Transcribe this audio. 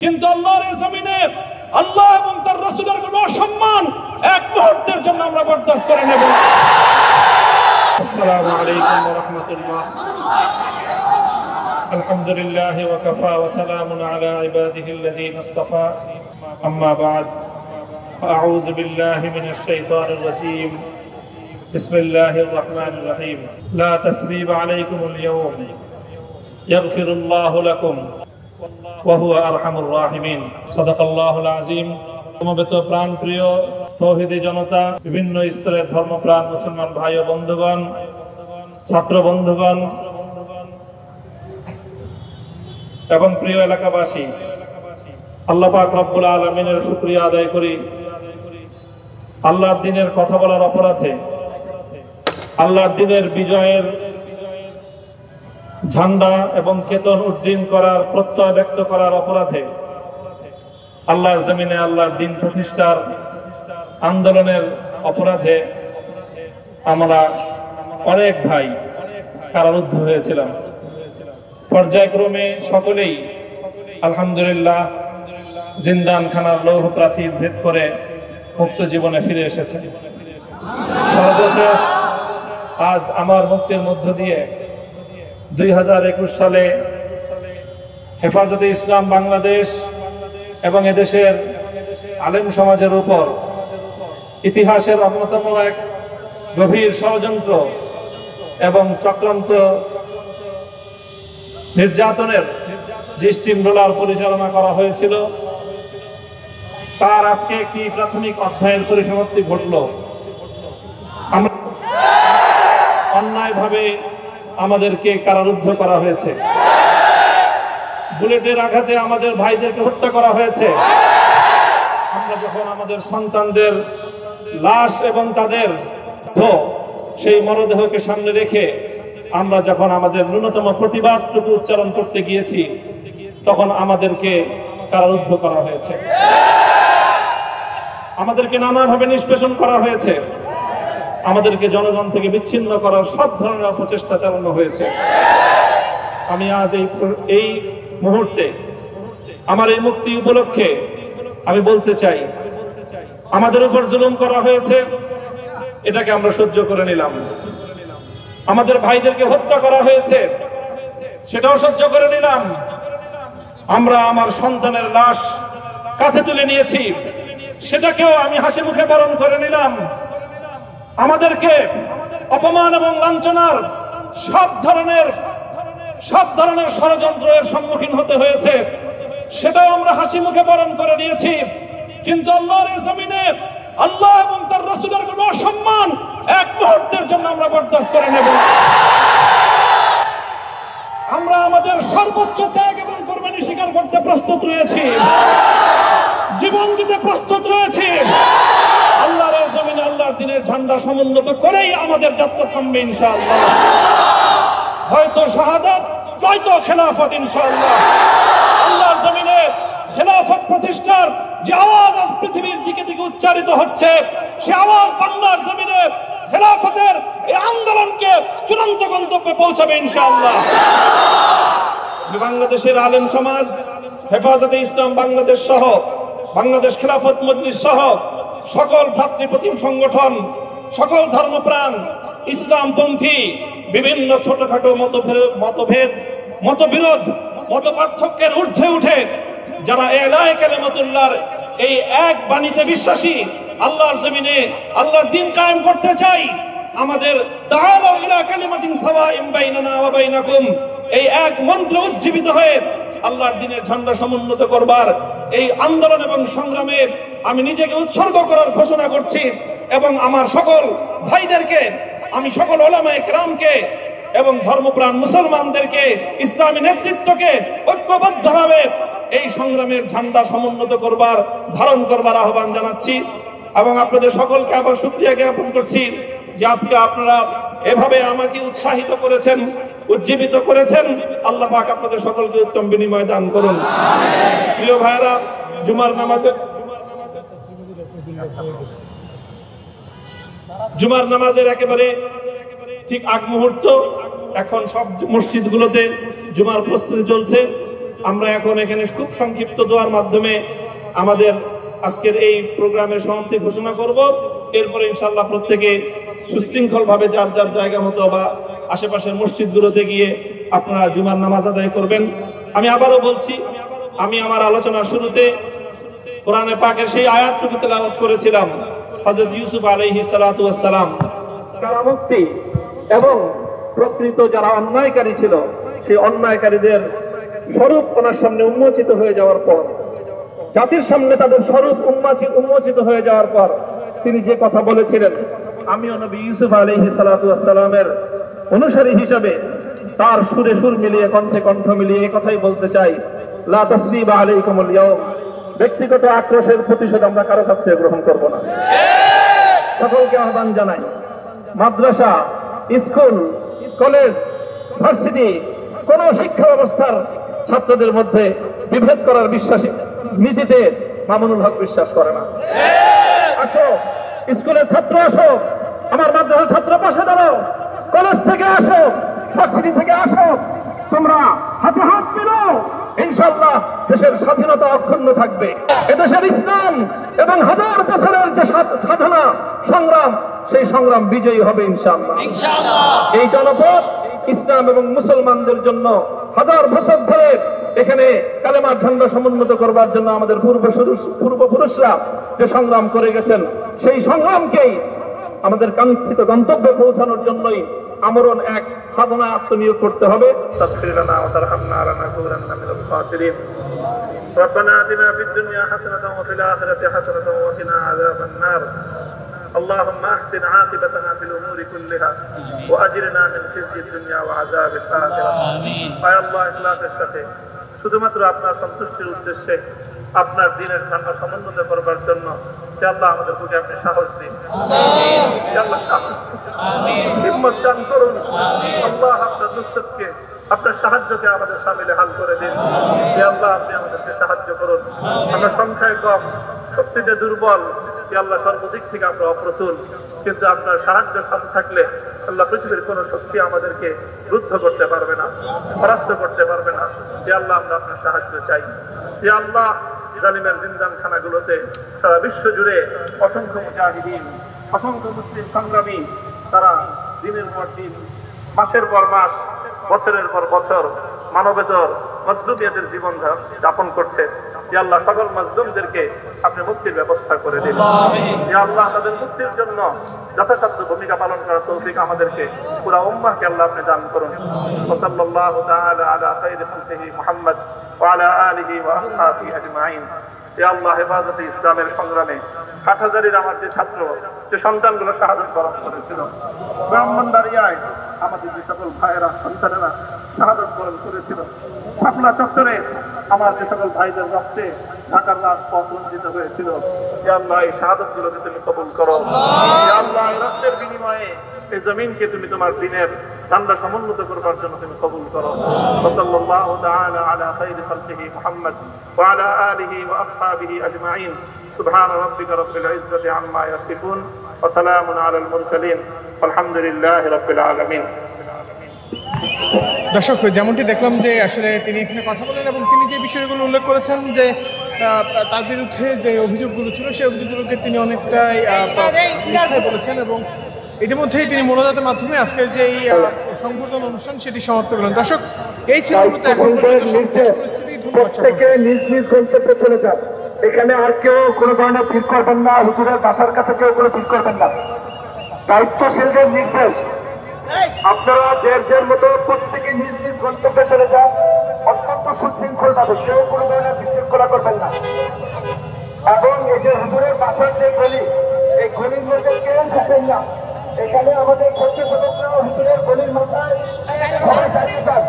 কিন্তু আল্লাহর এই জমিনে আল্লাহ এবং তার রাসূলের কোনো অসম্মান এক মুহূর্তের জন্য আমরা বরদাস্ত করে নেব না। আসসালামু আলাইকুম ওয়া রাহমাতুল্লাহ। আলহামদুলিল্লাহি ওয়া কাফা ওয়া সালামুন আলা ইবাদিহিল্লাযীনা ইসতাফা। আম্মা বা'দ। আউযু বিল্লাহি মিনাশ শাইতানির রাজীম। বিসমিল্লাহির রহমানির রহিম। লা তাসরিবা আলাইকুমুল ইয়াওম। ইয়াগফিরুল্লাহু লাকুম ওয়া হুয়া আরহামুর রাহিমিন। সাদাকাল্লাহুল আযীম। সমবেত প্রাণপ্রিয় তৌহিদি জনতা, বিভিন্ন স্তরের ধর্মপ্রাণ মুসলমান ভাই ও বন্ধুগণ, ছাত্র বন্ধুগণ এবং প্রিয় এলাকাবাসী, আল্লাহ পাক রব্বুল আলামিনের শুকরিয়া আদায় করি। আল্লাহর দ্বীনের কথা বলার অপরাধে, আল্লাহর দ্বীনের বিজয়ের ঝান্ডা এবং কেতন উড্ডীন করার প্রত্যয় ব্যক্ত করার অপরাধে, আল্লাহর জমিনে আল্লাহর দ্বীন প্রতিষ্ঠার আন্দোলনের অপরাধে আমরা অনেক ভাই কারারুদ্ধ হয়েছিলাম। পর্যায়ক্রমে সকলেই আলহামদুলিল্লাহ জিন্দানখানার লৌহ প্রাচীর ভেদ করে মুক্ত জীবনে ফিরে এসেছে। সর্বশেষ আজ আমার মুক্তির মধ্য দিয়ে 2021 সালে হেফাজতে ইসলাম বাংলাদেশ এবং এদেশের আলেম সমাজের উপর ইতিহাসের অন্যতম এক গভীর ষড়যন্ত্র এবং চক্রান্ত নির্যাতনের যে স্টিমরোলার পরিচালনা করা হয়েছিল, তার আজকে একটি প্রাথমিক অধ্যায়ের পরিসমাপ্তি ঘটল। আমরা অন্যায়ভাবে আমাদেরকে কারারুদ্ধ করা হয়েছে, বুলেটের আঘাতে আমাদের ভাইদেরকে হত্যা করা হয়েছে। আমরা যখন আমাদের সন্তানদের লাশ এবং তাদের সেই মরদেহকে সামনে রেখে আমরা যখন আমাদের ন্যূনতম প্রতিবাদটুকু উচ্চারণ করতে গিয়েছি, তখন আমাদেরকে কারারুদ্ধ করা হয়েছে, আমাদেরকে নানাভাবে নিষ্পেষণ করা হয়েছে, আমাদেরকে জনগণ থেকে বিচ্ছিন্ন করার সব ধরনের অপচেষ্টা চালানো হয়েছে। আমি আজ এই মুহূর্তে আমার এই মুক্তি উপলক্ষে আমি বলতে চাই, আমাদের উপর জুলুম করা হয়েছে, এটাকে আমরা সহ্য করে নিলাম। আমাদের ভাইদেরকে হত্যা করা হয়েছে, সেটাও সহ্য করে নিলাম। আমরা আমার সন্তানের লাশ কাঁধে তুলে নিয়েছি, সেটাকেও আমি হাসি মুখে বরণ করে নিলাম। আমাদেরকে অপমান এবং লাঞ্ছনার সব ধরনের ষড়যন্ত্রের সম্মুখীন হতে হয়েছে, সেটাও আমরা হাসি মুখে বরণ করে নিয়েছি। কিন্তু আল্লাহর এই জমিনে আল্লাহ এবং তার রাসূলের কোনো অসম্মান এক মুহূর্তের জন্য আমরা বরদাস্ত করে নেব না। আমরা আমাদের সর্বোচ্চ ত্যাগ এবং কুরবানি স্বীকার করতে প্রস্তুত রয়েছি, জীবন দিতে প্রস্তুত রয়েছি। আল্লাহর এই জমিনে আল্লাহর দ্বীনের ঝান্ডা সমুন্নত করেই আমাদের যাত্রা থামবে ইনশাআল্লাহ। হয়তো শাহাদাত, নয়তো খেলাফত ইনশাআল্লাহ। আল্লাহর জমিনে খেলাফত প্রতিষ্ঠার যে আওয়াজ আজ পৃথিবীর দিকে দিকে উচ্চারিত হচ্ছে, সে আওয়াজ বাংলার জমিনে খেলাফতের এই আন্দোলনকে চূড়ান্ত গন্তব্যে পৌঁছাবে ইনশাআল্লাহ। বাংলাদেশের আলেম সমাজ, হেফাজতে ইসলাম বাংলাদেশ সহ বাংলাদেশ খেলাফত মজলিস সহ সকল ভ্রাতৃপ্রতিম সংগঠন, সকল ধর্মপ্রাণ, ইসলামপন্থী বিভিন্ন ছোটখাটো মতভেদ, মতবিরোধ, মত পার্থক্যের ঊর্ধ্বে উঠে যারা এলায়ে কালিমাতুল্লাহর এই এক বাণীতে বিশ্বাসী, আল্লাহর জমিনে আল্লাহর দ্বীন কায়েম করতে চাই, আমাদের তাআলাউ ইলা কালিমাতিন সাওয়াইন বাইনানা ওয়া বাইনাকুম, এই এক মন্ত্র উজ্জীবিত হয়ে আল্লাহর দ্বীনের ঝান্ডা সমুন্নত করবার এই আন্দোলন এবং সংগ্রামে আমি নিজেকে উৎসর্গ করার ঘোষণা করছি। এবং আমার সকল ভাইদেরকে, আমি সকল উলামায়ে কেরামকে এবং ধর্মপ্রাণ মুসলমানদেরকে, ইসলামী নেতৃত্বকে ঐক্যবদ্ধভাবে এই সংগ্রামের ঝান্ডা সমুন্নত করবার, ধারণ করবার আহ্বান জানাচ্ছি। এবং আপনাদের সকলকে আবার শুকরিয়া জ্ঞাপন করছি যে আজকে আপনারা এভাবে আমাকে উৎসাহিত করেছেন, উজ্জীবিত করেছেন। আল্লাহ পাক আপনাদের সকলকে উত্তম বিনিময় দান করুন। প্রিয় ভাইরা, জুমার নামাজের একেবারে ঠিক আগ মুহূর্ত, এখন সব মসজিদগুলোতে জুমার প্রস্তুতি চলছে। আমরা এখন এখানে খুব সংক্ষিপ্ত দোয়ার মাধ্যমে আমাদের আজকের এই প্রোগ্রামের সমাপ্তি ঘোষণা করব। এরপরে ইনশাআল্লাহ প্রত্যেকে সুশৃঙ্খলভাবে যার যার জায়গা মতো বা আশেপাশের মসজিদগুলোতে গিয়ে আপনারা জুমার নামাজ আদায় করবেন। আমি আবারও বলছি, আমি আমার আলোচনার শুরুতে কোরআনে পাকের সেই আয়াতটুকু তেলাওয়াত করেছিলাম, হযরত ইউসুফ আলাইহিস সালাতু ওয়াস সালাম কারামুক্তি এবং প্রকৃত যারা অন্যায়কারী ছিল সেই অন্যায়কারীদের স্বরূপ ওনার সামনে উন্মোচিত হয়ে যাওয়ার পর, জাতির সামনে তাদের স্বরূপ উন্মোচিত হয়ে যাওয়ার পর তিনি যে কথা বলেছিলেন, আমিও নবী ইউসুফ আলাইহিস সালাতু ওয়াস সালামের অনুসারী হিসাবে তার সুরে সুর মিলিয়ে কণ্ঠে কণ্ঠ মিলিয়ে এই কথাই বলতে চাই, লা তাসরিবা আলাইকুমুল ইয়াউম, ব্যক্তিগত আক্রোশের প্রতিশোধ আমরা কারো কাছ থেকে গ্রহণ করব না। সকলকে আহ্বান জানাই, মাদ্রাসা, স্কুল, কলেজ, ভার্সিটি কোন শিক্ষা ব্যবস্থার ছাত্রদের মধ্যে বিভেদ করার বিশ্বাসী নীতিতে মামুনুল হক বিশ্বাস করে না। আসো, স্কুলের ছাত্র আসো, আমার মাদ্রাসার ছাত্র পাশে দাঁড়াও, কলেজ থেকে আসো, ভার্সিটি থেকে আসো, তোমরা হাতে হাত মিলাও, ইনশাআল্লাহ দেশের স্বাধীনতা অক্ষুণ্ণ থাকবে। এদেশের ইসলাম এবং হাজার বছরের যে সাধনা সংগ্রাম, সেই সংগ্রাম বিজয়ী হবে ইনশাআল্লাহ। এই জনপদ ইসলাম এবং মুসলমানদের জন্য হাজার বছর ধরে এখানে কালেমার ঝান্ডা সমুন্নত করবার জন্য আমাদের পূর্বপুরুষরা যে সংগ্রাম করে গেছেন, সেই সংগ্রামকেই আমাদের কাঙ্ক্ষিত গন্তব্যে পৌঁছানোর জন্যই আমরণ এক সাধনা আত্মনিয়োগ করতে হবে। ربنا آتنا في الدنيا حسنة وفي الآخرة حسنة وقنا عذاب النار اللهم أحسن عاقبتنا في الأمور كلها وأجرنا من خزي الدنيا وعذاب الآخرة آمين يا الله إخلاصের সাথে শুধুমাত্র আপনার সন্তুষ্টির উদ্দেশ্যে আপনার দ্বীনের ঝান্ডা সমুন্নত করবার জন্য হে আল্লাহ আমাদের বুকে আপনি সাহস দিন, আমিন হে আল্লাহ আমিন হিম্মত দান করুন, আল্লাহ আপনার নুসরতকে আপনার সাহায্যকে আমাদের শামিলে হাল করে দিন, হে আল্লাহ আপনি আমাদেরকে সাহায্য করুন। আমরা সংখ্যায় কম, শক্তিতে দুর্বল, হে আল্লাহ সর্বদিক থেকে আমরা অপ্রতুল, কিন্তু আপনার সাহায্য সাথে থাকলে আল্লাহ পৃথিবীর কোন শক্তি আমাদেরকে রুদ্ধ করতে পারবে না, পরাস্ত করতে পারবে না। হে আল্লাহ আমরা আপনার সাহায্য চাই। হে আল্লাহ জালিমের জিন্দানখানাগুলোতে সারা বিশ্ব জুড়ে অসংখ্য মুজাহিদিন, অসংখ্য মুসলিম সংগ্রামী তারা দিনের পর দিন, মাসের পর মাস, বছরের পর বছর মানবেতর মজলুমিয়াতের জীবন যাপন করছে। হে আল্লাহ সকল মজলুমদেরকে আপনি মুক্তির ব্যবস্থা করে দিন। হে আল্লাহ তাদের মুক্তির জন্য যথাসাধ্য ভূমিকা পালন করার তৌফিক আমাদেরকে, পুরা উম্মাহকে আল্লাহ আপনি দান করুন। সাল্লাল্লাহু তাআলা আলা খায়রি খালকিহি মুহাম্মদ ওয়া আলা আলিহি ওয়া আসহাবিহি আজমাইন। হে আল্লাহ হেফাজতে ইসলামের সংগ্রামে হাটহাজারীর আমার যে ছাত্র, যে সন্তানগুলো শাহাদাত বরণ করেছিল, ব্রাহ্মণবাড়িয়ায় আমাদের যে সকল ভাইয়েরা, সন্তানেরা শাহাদাত বরণ করেছিল, শাপলা চত্বরে আমার যে সকল ভাইদের রক্তে ঢাকার রাজপথ রঞ্জিত হয়েছিল, হে আল্লাহ এই শাহাদাতগুলোকে তুমি কবুল করো। হে আল্লাহ এই রক্তের বিনিময়ে এই জমিনকে তুমি তোমার দ্বীনের ঝান্ডা সমুন্নত করবার জন্য তুমি কবুল করো। সাল্লাল্লাহু তাআলা আলা খায়রি খালকিহি মুহাম্মদ ওয়া আলা আলিহি ওয়া আসহাবিহি আজমাইন। সুবহান রাব্বিকা রাব্বিল ইজ্জাতি আম্মা ইয়াসিফুন ওয়া সালামুন আলাল মুরসালিন আলহামদুলিল্লাহি রাব্বিল আলামিন। দর্শক, যেমনটি দেখলাম যে আসলে তিনি এখানে কথা বলেন এবং তিনি যে বিষয়গুলো উল্লেখ করেছেন যে তার বিরুদ্ধে যে অভিযোগগুলো ছিল সেই অভিযোগগুলোকে তিনি অনেকটাই মিথ্যাই বলেছেন এবং ইতিমধ্যেই তিনি মোনাজাতের মাধ্যমে আজকের যে সংবর্ধন অনুষ্ঠান সেটি সমাপ্ত করলেন। দর্শক, এই ছিল এখন প্রত্যেকে নিজ নিজ গন্তব্যে চলে যান। এখানে আর কেউ কোনো ধরনের ভিড় করবেন না, হুজুরের বাসার কাছে কেউ কোনো ভিড় করবেন না। দায়িত্বশীলদের নির্দেশ, আপনারা যে মতো প্রত্যেকে নিজ নিজ গন্তব্যে চলে যান, অত্যন্ত সুশৃঙ্খল ভাবে, কেউ কোনো ধরনের বিশৃঙ্খলা করবেন না। এবং এই যে হুজুরের বাসার যে গলি, এই গলির মধ্যে কেউ ঢুকবেন না। এখানে আমাদের সদস্যরা হুজুরের গলির মাথায় সবাই দাঁড়িয়ে যান।